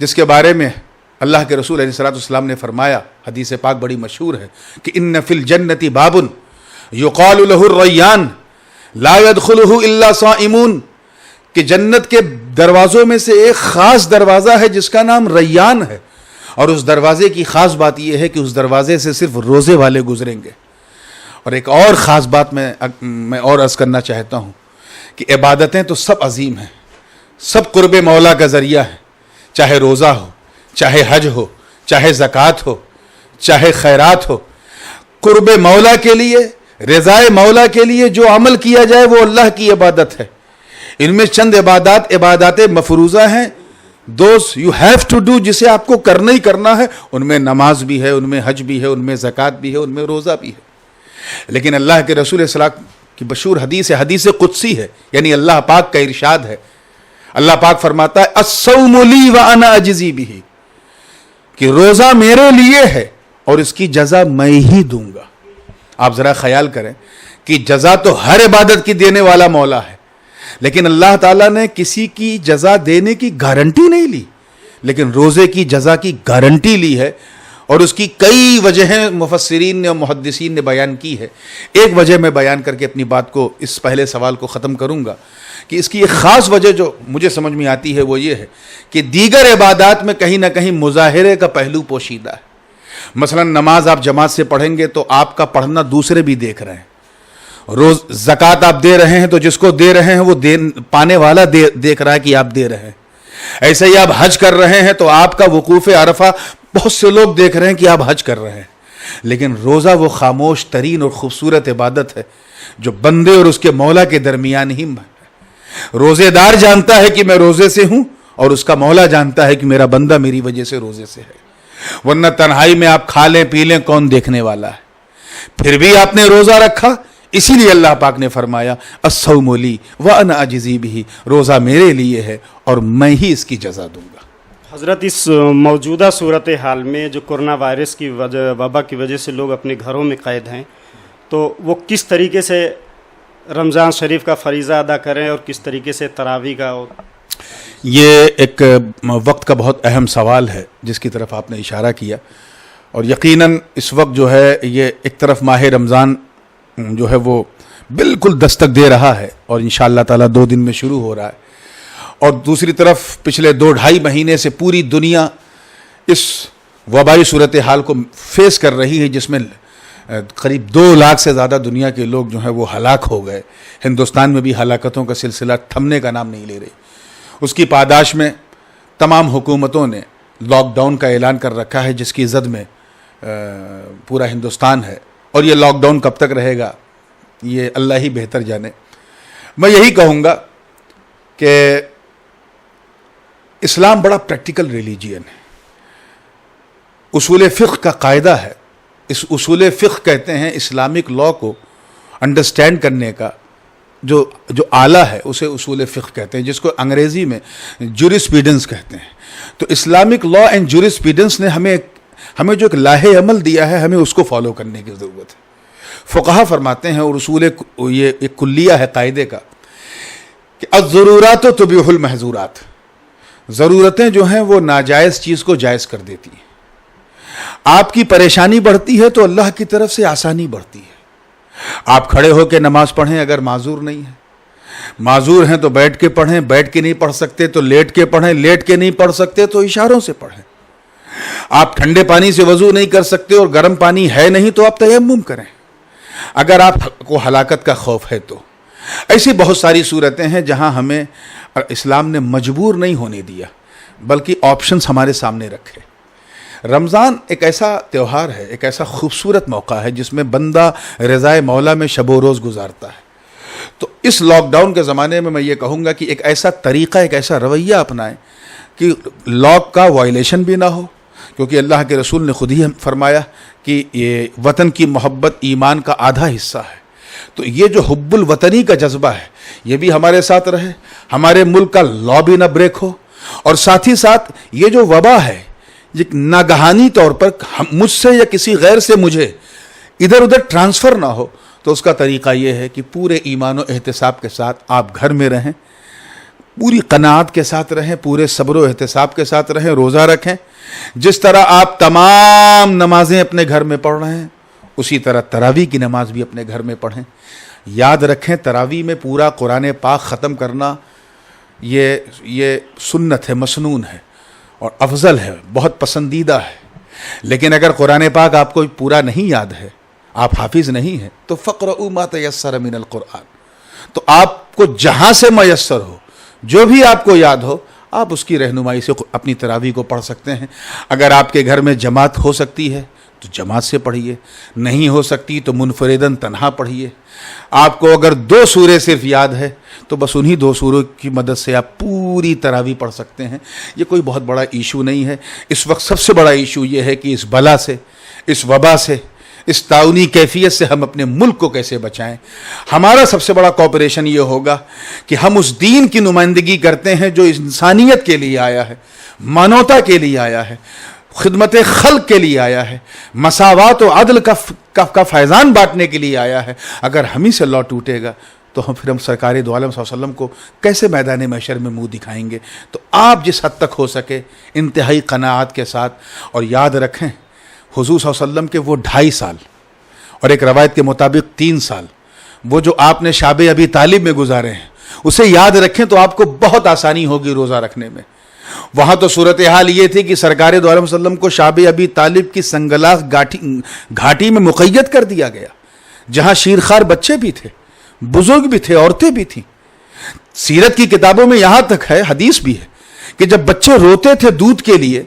جس کے بارے میں اللہ کے رسول علیہ الصلوۃ والسلام نے فرمایا، حدیث پاک بڑی مشہور ہے کہ ان فی الجنۃ باب یقال له الریان لا يدخله الا صائمون، کہ جنت کے دروازوں میں سے ایک خاص دروازہ ہے جس کا نام ریان ہے، اور اس دروازے کی خاص بات یہ ہے کہ اس دروازے سے صرف روزے والے گزریں گے۔ اور ایک اور خاص بات میں اور عرض کرنا چاہتا ہوں کہ عبادتیں تو سب عظیم ہیں، سب قرب مولا کا ذریعہ ہے، چاہے روزہ ہو، چاہے حج ہو، چاہے زکوٰۃ ہو، چاہے خیرات ہو، قرب مولا کے لیے، رضائے مولا کے لیے جو عمل کیا جائے وہ اللہ کی عبادت ہے۔ ان میں چند عبادات مفروضہ ہیں، دوست یو ہیو ٹو ڈو، جسے آپ کو کرنا ہی کرنا ہے، ان میں نماز بھی ہے، ان میں حج بھی ہے، ان میں زکوٰۃ بھی ہے، ان میں روزہ بھی ہے۔ لیکن اللہ کے رسول صلی اللہ علیہ وسلم کی مشہور حدیث ہے، حدیث قدسی ہے، یعنی اللہ پاک کا ارشاد ہے، اللہ پاک فرماتا ہے الصوم لی وانا اجزی بہ، کہ روزہ میرے لیے ہے اور اس کی جزا میں ہی دوں گا۔ آپ ذرا خیال کریں کہ جزا تو ہر عبادت کی دینے والا مولا ہے، لیکن اللہ تعالیٰ نے کسی کی جزا دینے کی گارنٹی نہیں لی، لیکن روزے کی جزا کی گارنٹی لی ہے، اور اس کی کئی وجہیں مفسرین نے اور محدثین نے بیان کی ہے۔ ایک وجہ میں بیان کر کے اپنی بات کو، اس پہلے سوال کو ختم کروں گا کہ اس کی ایک خاص وجہ جو مجھے سمجھ میں آتی ہے وہ یہ ہے کہ دیگر عبادات میں کہیں نہ کہیں مظاہرے کا پہلو پوشیدہ ہے۔ مثلا نماز آپ جماعت سے پڑھیں گے تو آپ کا پڑھنا دوسرے بھی دیکھ رہے ہیں، زکوٰۃ آپ دے رہے ہیں تو جس کو دے رہے ہیں وہ پانے والا دیکھ رہا ہے کہ آپ دے رہے ہیں، ایسے ہی آپ حج کر رہے ہیں تو آپ کا وقوف عرفہ بہت سے لوگ دیکھ رہے ہیں کہ آپ حج کر رہے ہیں۔ لیکن روزہ وہ خاموش ترین اور خوبصورت عبادت ہے جو بندے اور اس کے مولا کے درمیان ہی ہے۔ روزے دار جانتا ہے کہ میں روزے سے ہوں، اور اس کا مولا جانتا ہے کہ میرا بندہ میری وجہ سے روزے سے ہے، ورنہ تنہائی میں آپ کھا لیں پی لیں کون دیکھنے والا ہے؟ پھر بھی آپ نے روزہ رکھا، اسی لیے اللہ پاک نے فرمایا الصوم لی وانا اجزی بہ، روزہ میرے لیے ہے اور میں ہی اس کی جزا دوں گا۔ حضرت اس موجودہ صورتحال میں جو کورونا وائرس کی وبا کی وجہ سے لوگ اپنے گھروں میں قید ہیں، تو وہ کس طریقے سے رمضان شریف کا فریضہ ادا کریں اور کس طریقے سے تراویح کا؟ یہ ایک وقت کا بہت اہم سوال ہے جس کی طرف آپ نے اشارہ کیا، اور یقیناً اس وقت جو ہے یہ ایک طرف ماہ رمضان جو ہے وہ بالکل دستک دے رہا ہے اور انشاءاللہ تعالیٰ 2 دن میں شروع ہو رہا ہے، اور دوسری طرف پچھلے 2-2.5 مہینے سے پوری دنیا اس وبائی صورتحال کو فیس کر رہی ہے، جس میں قریب 2 لاکھ سے زیادہ دنیا کے لوگ جو ہیں وہ ہلاک ہو گئے۔ ہندوستان میں بھی ہلاکتوں کا سلسلہ تھمنے کا نام نہیں لے رہی۔ اس کی پاداش میں تمام حکومتوں نے لاک ڈاؤن کا اعلان کر رکھا ہے، جس کی زد میں پورا ہندوستان ہے، اور یہ لاک ڈاؤن کب تک رہے گا یہ اللہ ہی بہتر جانے۔ میں یہی کہوں گا کہ اسلام بڑا پریکٹیکل ریلیجین ہے، اصول فقہ کا قاعدہ ہے۔ اس اصول فقہ کہتے ہیں اسلامک لا کو انڈرسٹینڈ کرنے کا جو آلہ ہے اسے اصول فقہ کہتے ہیں، جس کو انگریزی میں جورسپیڈنس کہتے ہیں۔ تو اسلامک لا اینڈ جورسپیڈنس نے ہمیں جو ایک لاہ عمل دیا ہے، ہمیں اس کو فالو کرنے کی ضرورت ہے۔ فقہا فرماتے ہیں، اور اصول یہ ایک کلیہ ہے قاعدے کا، کہ الضرورات تبیح المحظورات، ضرورتیں جو ہیں وہ ناجائز چیز کو جائز کر دیتی ہیں۔ آپ کی پریشانی بڑھتی ہے تو اللہ کی طرف سے آسانی بڑھتی ہے۔ آپ کھڑے ہو کے نماز پڑھیں اگر معذور نہیں ہیں، معذور ہیں تو بیٹھ کے پڑھیں، بیٹھ کے نہیں پڑھ سکتے تو لیٹ کے پڑھیں، لیٹ کے نہیں پڑھ سکتے تو اشاروں سے پڑھیں۔ آپ ٹھنڈے پانی سے وضو نہیں کر سکتے اور گرم پانی ہے نہیں تو آپ تیمم کریں، اگر آپ کو ہلاکت کا خوف ہے تو۔ ایسی بہت ساری صورتیں ہیں جہاں ہمیں اسلام نے مجبور نہیں ہونے دیا، بلکہ آپشنز ہمارے سامنے رکھے۔ رمضان ایک ایسا تہوار ہے، ایک ایسا خوبصورت موقع ہے جس میں بندہ رضائے مولا میں شب و روز گزارتا ہے۔ تو اس لاک ڈاؤن کے زمانے میں یہ کہوں گا کہ ایک ایسا طریقہ، ایک ایسا رویہ اپنائیں کہ لاک کا وائلیشن بھی نہ ہو، کیونکہ اللہ کے رسول نے خود ہی فرمایا کہ یہ وطن کی محبت ایمان کا آدھا حصہ ہے۔ تو یہ جو حب الوطنی کا جذبہ ہے یہ بھی ہمارے ساتھ رہے، ہمارے ملک کا لا بھی نہ بریک ہو، اور ساتھ ہی ساتھ یہ جو وبا ہے یہ ناگہانی طور پر مجھ سے یا کسی غیر سے مجھے ادھر ادھر ٹرانسفر نہ ہو۔ تو اس کا طریقہ یہ ہے کہ پورے ایمان و احتساب کے ساتھ آپ گھر میں رہیں، پوری قناعت کے ساتھ رہیں، پورے صبر و احتساب کے ساتھ رہیں، روزہ رکھیں. جس طرح آپ تمام نمازیں اپنے گھر میں پڑھ رہے ہیں اسی طرح تراویح کی نماز بھی اپنے گھر میں پڑھیں. یاد رکھیں تراویح میں پورا قرآن پاک ختم کرنا یہ سنت ہے، مسنون ہے اور افضل ہے، بہت پسندیدہ ہے. لیکن اگر قرآن پاک آپ کو پورا نہیں یاد ہے، آپ حافظ نہیں ہیں، تو فقرؤوا ما تیسر من القرآن، تو آپ کو جہاں سے میسر ہو، جو بھی آپ کو یاد ہو، آپ اس کی رہنمائی سے اپنی تراویح کو پڑھ سکتے ہیں. اگر آپ کے گھر میں جماعت ہو سکتی ہے تو جماعت سے پڑھیے، نہیں ہو سکتی تو منفرداً تنہا پڑھیے. آپ کو اگر 2 سورے صرف یاد ہے تو بس انہی 2 سوروں کی مدد سے آپ پوری تراویح پڑھ سکتے ہیں. یہ کوئی بہت بڑا ایشو نہیں ہے. اس وقت سب سے بڑا ایشو یہ ہے کہ اس بلا سے، اس وبا سے، اس تعاونی کیفیت سے ہم اپنے ملک کو کیسے بچائیں. ہمارا سب سے بڑا کوآپریشن یہ ہوگا کہ ہم اس دین کی نمائندگی کرتے ہیں جو انسانیت کے لیے آیا ہے، مانوتا کے لیے آیا ہے، خدمت خلق کے لیے آیا ہے، مساوات و عدل کا فیضان بانٹنے کے لیے آیا ہے. اگر ہم ہی سے لو ٹوٹے گا تو پھر ہم سرکار دو عالم صلی اللہ علیہ وسلم کو کیسے میدان محشر میں منہ دکھائیں گے. تو آپ جس حد تک ہو سکے انتہائی قناعت کے ساتھ، اور یاد رکھیں حضور صلی اللہ علیہ وسلم کے وہ 2.5 سال اور ایک روایت کے مطابق 3 سال وہ جو آپ نے شاب ابی طالب میں گزارے ہیں، اسے یاد رکھیں تو آپ کو بہت آسانی ہوگی روزہ رکھنے میں. وہاں تو صورتحال یہ تھی کہ سرکار دو عالم صلی اللہ علیہ وسلم کو شاب ابی طالب کی سنگلاخ گھاٹی میں مقید کر دیا گیا، جہاں شیرخوار بچے بھی تھے، بزرگ بھی تھے، عورتیں بھی تھیں. سیرت کی کتابوں میں یہاں تک ہے، حدیث بھی ہے کہ جب بچے روتے تھے دودھ کے لیے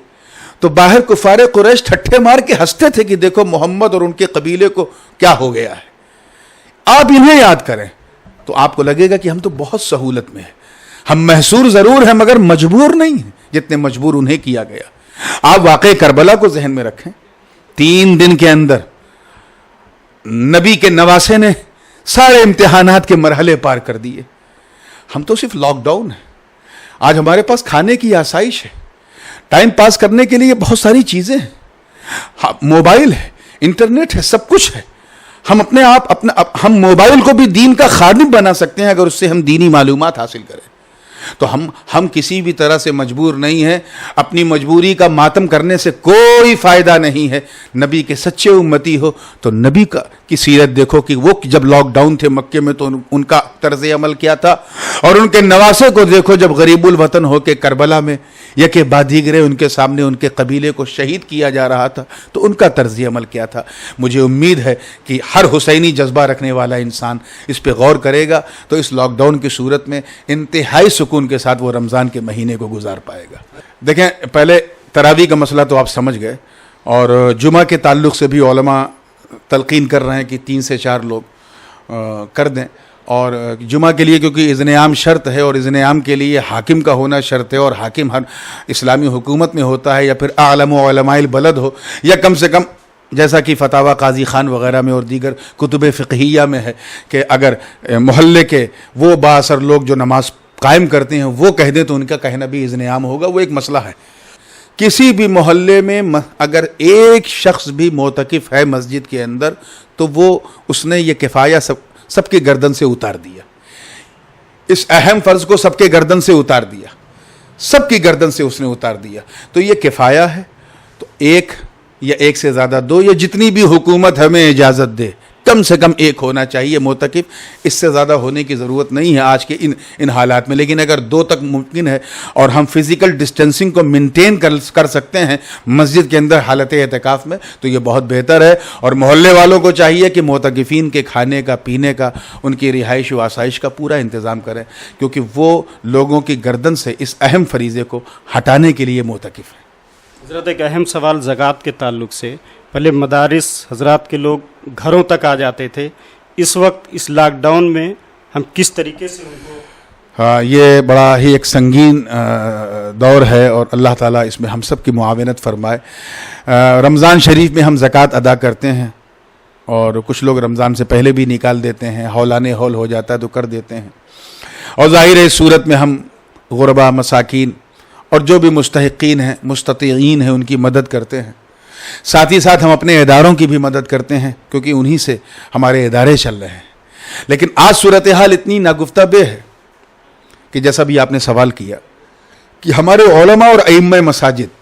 تو باہر کفار قریش ٹھٹھے مار کے ہنستے تھے کہ دیکھو محمد اور ان کے قبیلے کو کیا ہو گیا ہے. آپ انہیں یاد کریں تو آپ کو لگے گا کہ ہم تو بہت سہولت میں ہیں. ہم محصور ضرور ہیں مگر مجبور نہیں ہیں جتنے مجبور انہیں کیا گیا. آپ واقعہ کربلا کو ذہن میں رکھیں. 3 دن کے اندر نبی کے نواسے نے سارے امتحانات کے مرحلے پار کر دیے. ہم تو صرف لاک ڈاؤن ہیں. آج ہمارے پاس کھانے کی آسائش ہے، ٹائم پاس کرنے کے لیے بہت ساری چیزیں ہیں، موبائل ہے، انٹرنیٹ ہے، سب کچھ ہے. ہم ہم موبائل کو بھی دین کا خادم بنا سکتے ہیں اگر اس سے ہم دینی معلومات حاصل کریں. تو ہم کسی بھی طرح سے مجبور نہیں ہیں. اپنی مجبوری کا ماتم کرنے سے کوئی فائدہ نہیں ہے. نبی کے سچے امتی ہو تو نبی کی سیرت دیکھو کہ وہ جب لاک ڈاؤن تھے مکے میں تو ان کا طرز عمل کیا تھا، اور ان کے نواسے کو دیکھو جب غریب الوطن ہو کے کربلا میں یکے بعد دیگرے ان کے سامنے ان کے قبیلے کو شہید کیا جا رہا تھا تو ان کا طرز عمل کیا تھا. مجھے امید ہے کہ ہر حسینی جذبہ رکھنے والا انسان اس پہ غور کرے گا تو اس لاک ڈاؤن کی صورت میں انتہائی سکون کے ساتھ وہ رمضان کے مہینے کو گزار پائے گا. دیکھیں پہلے تراویح کا مسئلہ تو آپ سمجھ گئے، اور جمعہ کے تعلق سے بھی علماء تلقین کر رہے ہیں کہ 3 سے 4 لوگ کر دیں. اور جمعہ کے لیے کیونکہ اذن عام شرط ہے، اور اذن عام کے لیے حاکم کا ہونا شرط ہے، اور حاکم ہر اسلامی حکومت میں ہوتا ہے یا پھر اعلم علماء البلد ہو، یا کم سے کم جیسا کہ فتاوی قاضی خان وغیرہ میں اور دیگر کتب فقہیہ میں ہے کہ اگر محلے کے وہ بااثر لوگ جو نماز قائم کرتے ہیں وہ کہہ دیں تو ان کا کہنا بھی اذن عام ہوگا. وہ ایک مسئلہ ہے. کسی بھی محلے میں اگر ایک شخص بھی معتکف ہے مسجد کے اندر تو اس نے یہ کفایہ سب کے گردن سے اتار دیا. اس اہم فرض کو سب کے گردن سے اتار دیا، سب کی گردن سے اس نے اتار دیا. تو یہ کفایہ ہے. تو 1 یا 1 سے زیادہ 2 یا جتنی بھی حکومت ہمیں اجازت دے کم سے کم 1 ہونا چاہیے معتکف. اس سے زیادہ ہونے کی ضرورت نہیں ہے آج کے ان حالات میں. لیکن اگر 2 تک ممکن ہے اور ہم فزیکل ڈسٹینسنگ کو مینٹین کر سکتے ہیں مسجد کے اندر حالت اعتکاف میں تو یہ بہت بہتر ہے. اور محلے والوں کو چاہیے کہ معتکفین کے کھانے کا، پینے کا، ان کی رہائش و آسائش کا پورا انتظام کریں، کیونکہ وہ لوگوں کی گردن سے اس اہم فریضے کو ہٹانے کے لیے معتکف ہیں. حضرت ایک اہم سوال زکوٰۃ کے تعلق سے. پہلے مدارس حضرات کے لوگ گھروں تک آ جاتے تھے، اس وقت اس لاک ڈاؤن میں ہم کس طریقے سے ان کو یہ بڑا ہی ایک سنگین دور ہے، اور اللہ تعالیٰ اس میں ہم سب کی معاونت فرمائے. رمضان شریف میں ہم زکوٰۃ ادا کرتے ہیں، اور کچھ لوگ رمضان سے پہلے بھی نکال دیتے ہیں، ہولانِ ہول ہو جاتا ہے تو کر دیتے ہیں. اور ظاہر ہے اس صورت میں ہم غربا، مساکین اور جو بھی مستحقین ہیں، مستطیعین ہیں، ان کی مدد کرتے ہیں. ساتھ ہی ساتھ ہم اپنے اداروں کی بھی مدد کرتے ہیں کیونکہ انہی سے ہمارے ادارے چل رہے ہیں. لیکن آج صورتحال اتنی ناگفتہ بے ہے کہ جیسا بھی آپ نے سوال کیا کہ ہمارے علماء اور ائمہ مساجد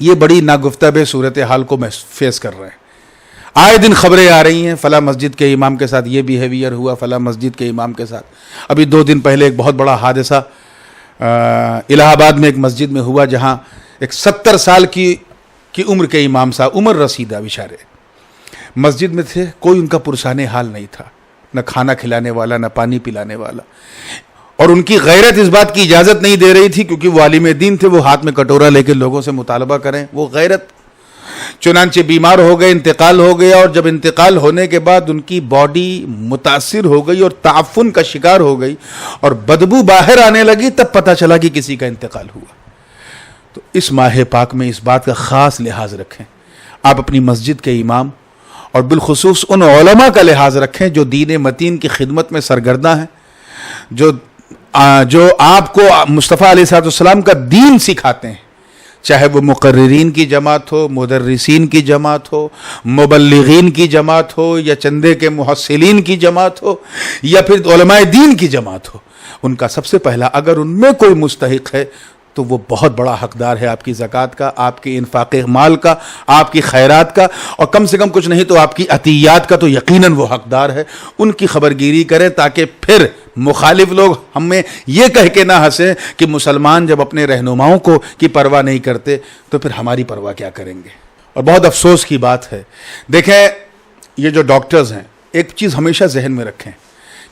یہ بڑی ناگفتہ صورتحال کو فیس کر رہے ہیں. آئے دن خبریں آ رہی ہیں فلاں مسجد کے امام کے ساتھ یہ بیہیویئر ہوا, فلاں مسجد کے امام کے ساتھ. ابھی 2 دن پہلے ایک بہت بڑا حادثہ الہ آباد میں ایک مسجد میں ہوا, جہاں ایک 70 سال کی عمر کے امام صاحب, عمر رسیدہ بیچارے, مسجد میں تھے, کوئی ان کا پرسان حال نہیں تھا, نہ کھانا کھلانے والا نہ پانی پلانے والا. اور ان کی غیرت اس بات کی اجازت نہیں دے رہی تھی, کیونکہ وہ عالم دین تھے, وہ ہاتھ میں کٹورا لے کے لوگوں سے مطالبہ کریں, وہ غیرت. چنانچہ بیمار ہو گئے, انتقال ہو گیا, اور جب انتقال ہونے کے بعد ان کی باڈی متاثر ہو گئی اور تعفن کا شکار ہو گئی اور بدبو باہر آنے لگی, تب پتہ چلا کہ کسی کا انتقال ہوا. تو اس ماہ پاک میں اس بات کا خاص لحاظ رکھیں. آپ اپنی مسجد کے امام اور بالخصوص ان علماء کا لحاظ رکھیں جو دین متین کی خدمت میں سرگرداں ہیں, جو آپ کو مصطفیٰ علیہ السلام کا دین سکھاتے ہیں, چاہے وہ مقررین کی جماعت ہو, مدرسین کی جماعت ہو, مبلغین کی جماعت ہو, یا چندے کے محصلین کی جماعت ہو, یا پھر علماء دین کی جماعت ہو. ان کا سب سے پہلا, اگر ان میں کوئی مستحق ہے تو وہ بہت بڑا حقدار ہے آپ کی زکوٰۃ کا, آپ کے انفاق مال کا, آپ کی خیرات کا, اور کم سے کم کچھ نہیں تو آپ کی عطیات کا تو یقیناً وہ حقدار ہے. ان کی خبرگیری کریں تاکہ پھر مخالف لوگ ہمیں یہ کہہ کے نہ ہنسیں کہ مسلمان جب اپنے رہنماؤں کو کی پرواہ نہیں کرتے تو پھر ہماری پرواہ کیا کریں گے. اور بہت افسوس کی بات ہے, دیکھیں یہ جو ڈاکٹرز ہیں, ایک چیز ہمیشہ ذہن میں رکھیں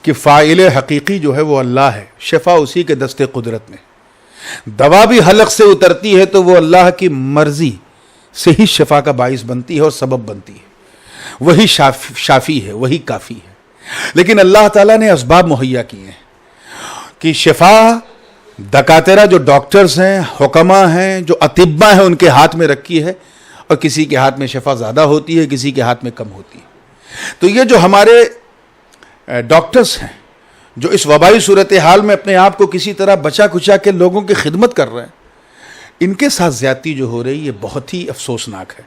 کہ فاعل حقیقی جو ہے وہ اللہ ہے, شفا اسی کے دست قدرت میں. دوا بھی حلق سے اترتی ہے تو وہ اللہ کی مرضی سے ہی شفا کا باعث بنتی ہے اور سبب بنتی ہے. وہی شافی ہے, وہی کافی ہے. لیکن اللہ تعالیٰ نے اسباب مہیا کیے ہیں کہ شفا دکاترہ جو ڈاکٹرز ہیں, حکماء ہیں, جو اطباء ہیں, ان کے ہاتھ میں رکھی ہے, اور کسی کے ہاتھ میں شفا زیادہ ہوتی ہے, کسی کے ہاتھ میں کم ہوتی ہے. تو یہ جو ہمارے ڈاکٹرز ہیں جو اس وبائی صورتحال میں اپنے آپ کو کسی طرح بچا کچا کے لوگوں کی خدمت کر رہے ہیں, ان کے ساتھ زیادتی جو ہو رہی ہے بہت ہی افسوسناک ہے.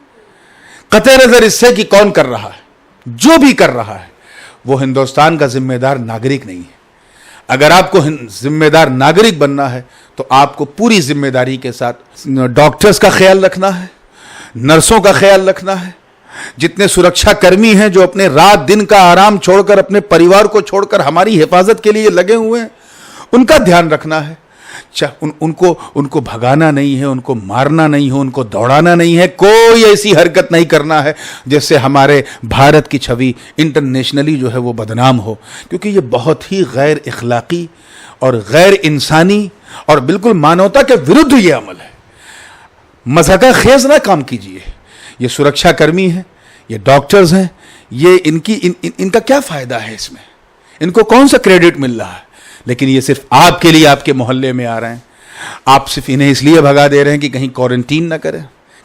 قطع نظر اس سے کہ کون کر رہا ہے, جو بھی کر رہا ہے وہ ہندوستان کا ذمہ دار ناگرک نہیں ہے. اگر آپ کو ذمہ دار ناگرک بننا ہے تو آپ کو پوری ذمہ داری کے ساتھ ڈاکٹرز کا خیال رکھنا ہے, نرسوں کا خیال رکھنا ہے, جتنے سرکشا کرمی ہیں جو اپنے رات دن کا آرام چھوڑ کر, اپنے پریوار کو چھوڑ کر ہماری حفاظت کے لیے لگے ہوئے ہیں, ان کا دھیان رکھنا ہے. ان کو بھگانا نہیں ہے, ان کو مارنا نہیں ہے, ان کو دوڑانا نہیں ہے, کوئی ایسی حرکت نہیں کرنا ہے جس سے ہمارے بھارت کی چھوی انٹرنیشنلی جو ہے وہ بدنام ہو, کیونکہ یہ بہت ہی غیر اخلاقی اور غیر انسانی اور بالکل مانوتا کے ورد یہ عمل ہے. مذاق خیز نہ کام کیجیے. یہ سرکشا کرمی ہیں, یہ ڈاکٹرز ہیں, یہ ان کا کیا فائدہ ہے اس میں, ان کو کون سا کریڈٹ مل رہا ہے؟ لیکن یہ صرف آپ کے لیے آپ کے محلے میں آ رہے ہیں, آپ صرف انہیں اس لیے بھگا دے رہے ہیں کہ کہیں کوارنٹین نہ کریں,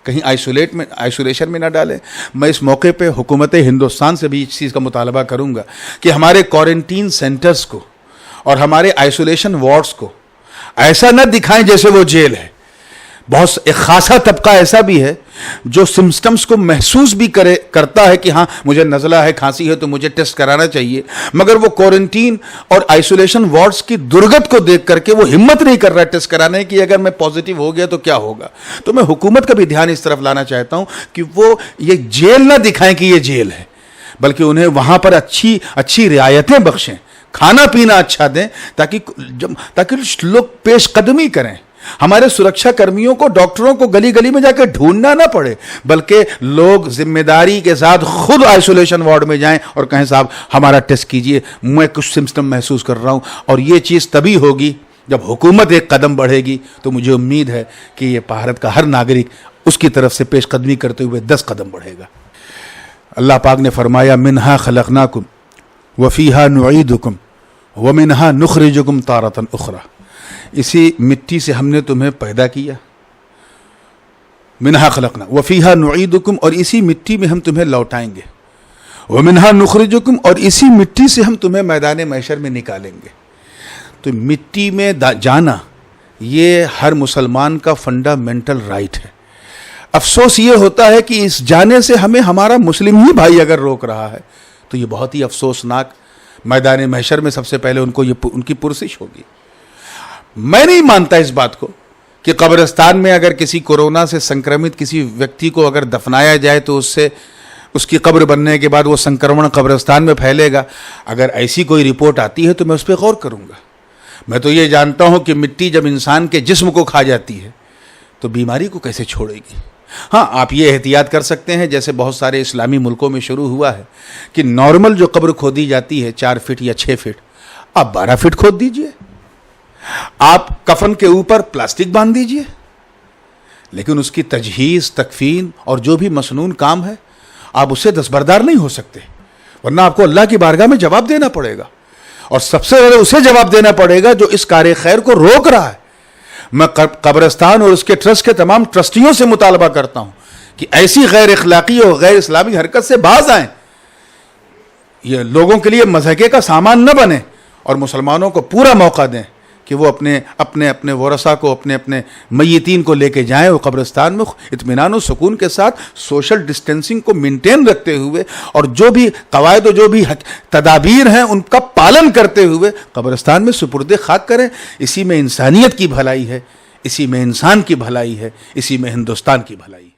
کہیں آئسولیشن میں نہ ڈالیں. میں اس موقع پہ حکومت ہندوستان سے بھی اس چیز کا مطالبہ کروں گا کہ ہمارے کوارنٹین سینٹرز کو اور ہمارے آئسولیشن وارڈز کو ایسا نہ دکھائیں جیسے وہ جیل ہے. بہت ایک خاصا طبقہ ایسا بھی ہے جو سمپٹمز کو محسوس بھی کرتا ہے کہ ہاں مجھے نزلہ ہے, کھانسی ہے, تو مجھے ٹیسٹ کرانا چاہیے, مگر وہ کوارنٹین اور آئسولیشن وارڈز کی درگت کو دیکھ کر کے وہ ہمت نہیں کر رہا ہے ٹیسٹ کرانے کی, اگر میں پازیٹیو ہو گیا تو کیا ہوگا. تو میں حکومت کا بھی دھیان اس طرف لانا چاہتا ہوں کہ وہ یہ جیل نہ دکھائیں کہ یہ جیل ہے, بلکہ انہیں وہاں پر اچھی رعایتیں بخشیں, کھانا پینا اچھا دیں, تاکہ لوگ پیش قدمی کریں. ہمارے سرکشا کرمیوں کو, ڈاکٹروں کو گلی گلی میں جا کے ڈھونڈنا نہ پڑے, بلکہ لوگ ذمہ داری کے ساتھ خود آئسولیشن وارڈ میں جائیں اور کہیں صاحب ہمارا ٹیسٹ کیجئے, میں کچھ سمپٹم محسوس کر رہا ہوں. اور یہ چیز تبھی ہوگی جب حکومت ایک قدم بڑھے گی. تو مجھے امید ہے کہ یہ بھارت کا ہر ناگرک اس کی طرف سے پیش قدمی کرتے ہوئے 10 قدم بڑھے گا. اللہ پاک نے فرمایا منہا خلقناکم وفیہا نعیدکم ومنہا نخرجکم تارۃ اخری. اسی مٹی سے ہم نے تمہیں پیدا کیا, منہا خلقنا وفیہا نعیدکم, اور اسی مٹی میں ہم تمہیں لوٹائیں گے, ومنہا نخرجکم, اور اسی مٹی سے ہم تمہیں میدان محشر میں نکالیں گے. تو مٹی میں جانا یہ ہر مسلمان کا فنڈامنٹل رائٹ ہے. افسوس یہ ہوتا ہے کہ اس جانے سے ہمیں ہمارا مسلم ہی بھائی اگر روک رہا ہے تو یہ بہت ہی افسوسناک. میدان محشر میں سب سے پہلے ان کی پرسش ہوگی. میں نہیں مانتا اس بات کو کہ قبرستان میں اگر کسی کورونا سے سنکرمت کسی ویکتی کو اگر دفنایا جائے تو اس کی قبر بننے کے بعد وہ سنکرمن قبرستان میں پھیلے گا. اگر ایسی کوئی رپورٹ آتی ہے تو میں اس پہ غور کروں گا. میں تو یہ جانتا ہوں کہ مٹی جب انسان کے جسم کو کھا جاتی ہے تو بیماری کو کیسے چھوڑے گی. ہاں آپ یہ احتیاط کر سکتے ہیں جیسے بہت سارے اسلامی ملکوں میں شروع ہوا ہے کہ نارمل جو قبر کھودی جاتی ہے 4 فٹ یا 6 فٹ آپ 12 فٹ کھود دیجئے. آپ کفن کے اوپر پلاسٹک باندھ دیجئے. لیکن اس کی تجہیز تکفین اور جو بھی مسنون کام ہے آپ اسے دستبردار نہیں ہو سکتے, ورنہ آپ کو اللہ کی بارگاہ میں جواب دینا پڑے گا. اور سب سے زیادہ اسے جواب دینا پڑے گا جو اس کار خیر کو روک رہا ہے. میں قبرستان اور اس کے ٹرسٹ کے تمام ٹرسٹیوں سے مطالبہ کرتا ہوں کہ ایسی غیر اخلاقی اور غیر اسلامی حرکت سے باز آئیں. یہ لوگوں کے لیے مضحکے کا سامان نہ بنے اور مسلمانوں کو پورا موقع دیں کہ وہ اپنے ورثاء کو اپنے میتین کو لے کے جائیں وہ قبرستان میں اطمینان و سکون کے ساتھ سوشل ڈسٹینسنگ کو مینٹین رکھتے ہوئے اور جو بھی قواعد و جو بھی تدابیر ہیں ان کا پالن کرتے ہوئے قبرستان میں سپرد خاک کریں. اسی میں انسانیت کی بھلائی ہے, اسی میں انسان کی بھلائی ہے, اسی میں ہندوستان کی بھلائی ہے.